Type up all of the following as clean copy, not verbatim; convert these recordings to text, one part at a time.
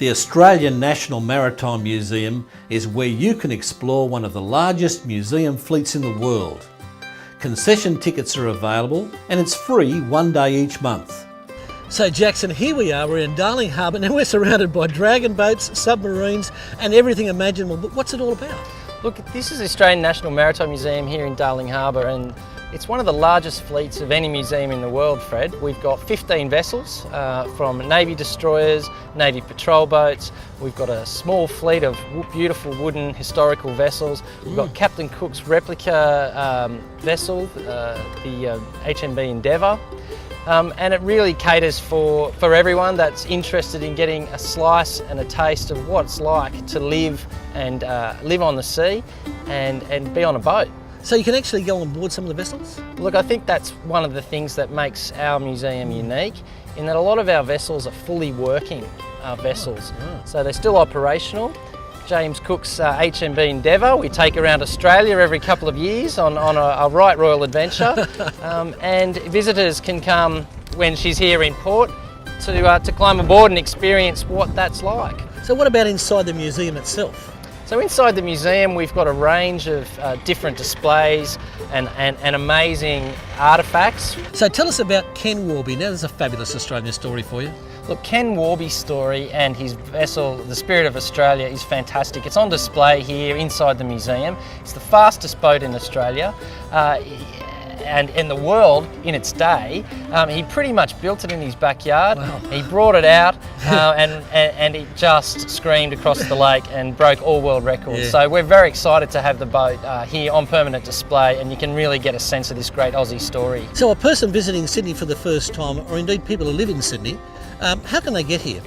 The Australian National Maritime Museum is where you can explore one of the largest museum fleets in the world. Concession tickets are available and it's free 1 day each month. So Jackson, here we are, we're in Darling Harbour and we're surrounded by dragon boats, submarines and everything imaginable. But what's it all about? Look, this is the Australian National Maritime Museum here in Darling Harbour, and it's one of the largest fleets of any museum in the world, Fred. We've got 15 vessels from Navy destroyers, Navy patrol boats. We've got a small fleet of beautiful wooden historical vessels. We've got Captain Cook's replica vessel, the HMB Endeavour. And it really caters for everyone that's interested in getting a slice and a taste of what it's like to live on the sea and be on a boat. So you can actually go on board some of the vessels? Look, I think that's one of the things that makes our museum unique, in that a lot of our vessels are fully working vessels. So they're still operational. James Cook's HMB Endeavour, we take around Australia every couple of years on a right royal adventure. And visitors can come when she's here in port to climb aboard and experience what that's like. So what about inside the museum itself? So inside the museum we've got a range of different displays and amazing artefacts. So tell us about Ken Warby. Now there's a fabulous Australian story for you. Look, Ken Warby's story and his vessel, the Spirit of Australia, is fantastic. It's on display here inside the museum. It's the fastest boat in Australia and in the world in its day. He pretty much built it in his backyard. Wow. He brought it out and it just screamed across the lake and broke all world records. Yeah. So we're very excited to have the boat here on permanent display, and you can really get a sense of this great Aussie story. So a person visiting Sydney for the first time, or indeed people who live in Sydney, how can they get here?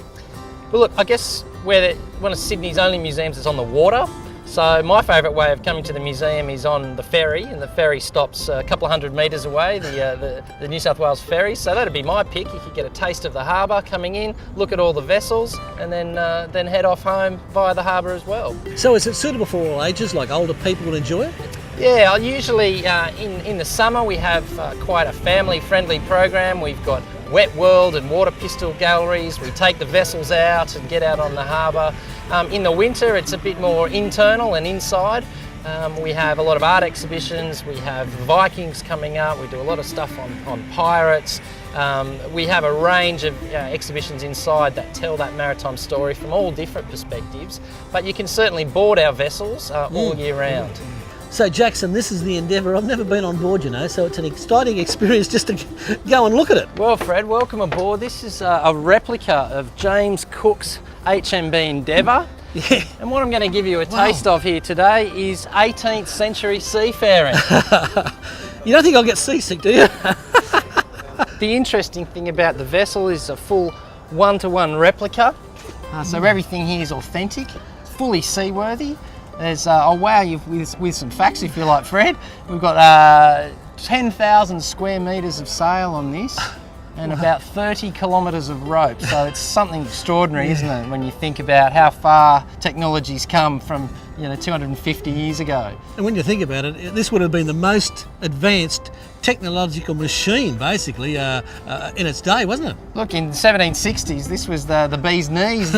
Well, look, I guess we're one of Sydney's only museums that's on the water. So my favourite way of coming to the museum is on the ferry, and the ferry stops a couple of 100 metres away, the New South Wales ferry. So that'd be my pick. You could get a taste of the harbour coming in, look at all the vessels, and then head off home via the harbour as well. So is it suitable for all ages, like older people will enjoy it? Yeah, usually in the summer we have quite a family-friendly program. We've got wet world and water pistol galleries. We take the vessels out and get out on the harbour. In the winter it's a bit more internal and inside. We have a lot of art exhibitions. We have Vikings coming up. We do a lot of stuff on pirates. We have a range of exhibitions inside that tell that maritime story from all different perspectives. But you can certainly board our vessels all year round. So Jackson, this is the Endeavour. I've never been on board, you know, so it's an exciting experience just to go and look at it. Well, Fred, welcome aboard. This is a replica of James Cook's HMB Endeavour. Yeah. And what I'm going to give you a taste of here today is 18th century seafaring. You don't think I'll get seasick, do you? The interesting thing about the vessel is a full one-to-one replica. So everything here is authentic, fully seaworthy. I'll wow you with some facts if you like, Fred. We've got 10,000 square metres of sail on this and about 30 kilometres of rope. So it's something extraordinary, isn't it, when you think about how far technology's come from 250 years ago. And when you think about it, this would have been the most advanced technological machine, basically, in its day, wasn't it? Look, in the 1760s, this was the bee's knees.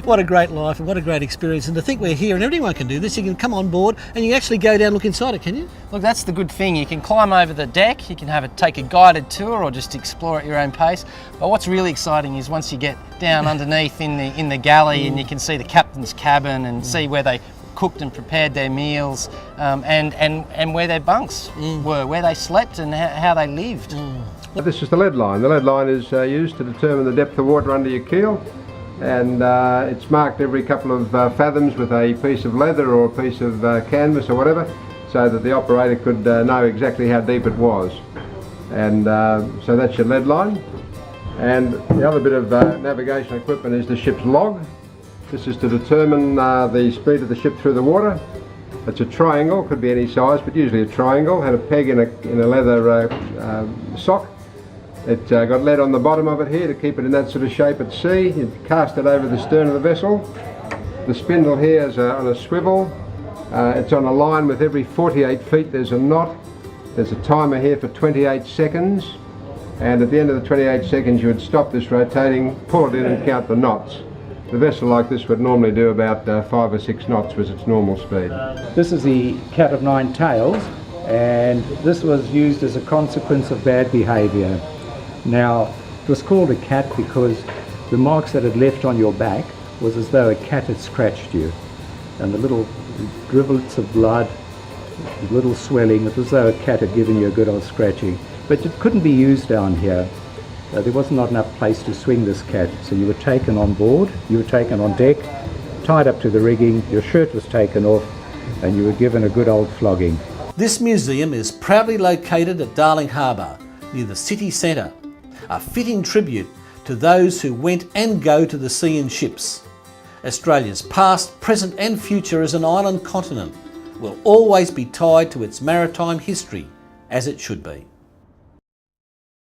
What a great life and what a great experience. And to think we're here and everyone can do this. You can come on board and you can actually go down and look inside it, can you? Look, that's the good thing. You can climb over the deck, you can take a guided tour or just explore at your own pace. But what's really exciting is once you get down underneath in the galley and you can see the captain's cabin and see where they cooked and prepared their meals and where their bunks were, where they slept and how they lived. This is the lead line. The lead line is used to determine the depth of water under your keel. And it's marked every couple of fathoms with a piece of leather or a piece of canvas or whatever, so that the operator could know exactly how deep it was. And so that's your lead line. And the other bit of navigation equipment is the ship's log. This is to determine the speed of the ship through the water. It's a triangle, could be any size, but usually a triangle. Had a peg in a leather sock. It got lead on the bottom of it here to keep it in that sort of shape at sea. You cast it over the stern of the vessel. The spindle here is on a swivel. It's on a line with every 48 feet there's a knot. There's a timer here for 28 seconds. and at the end of the 28 seconds you would stop this rotating, pull it in and count the knots. The vessel like this would normally do about 5 or 6 knots was its normal speed. This is the cat of 9 tails, and this was used as a consequence of bad behaviour. Now, it was called a cat because the marks that it left on your back was as though a cat had scratched you, and the little driblets of blood, the little swelling, it was as though a cat had given you a good old scratching. But it couldn't be used down here. There was not enough place to swing this cat, so you were taken on board, you were taken on deck, tied up to the rigging, your shirt was taken off, and you were given a good old flogging. This museum is proudly located at Darling Harbour, near the city centre, a fitting tribute to those who went and go to the sea in ships. Australia's past, present and future as an island continent will always be tied to its maritime history, as it should be.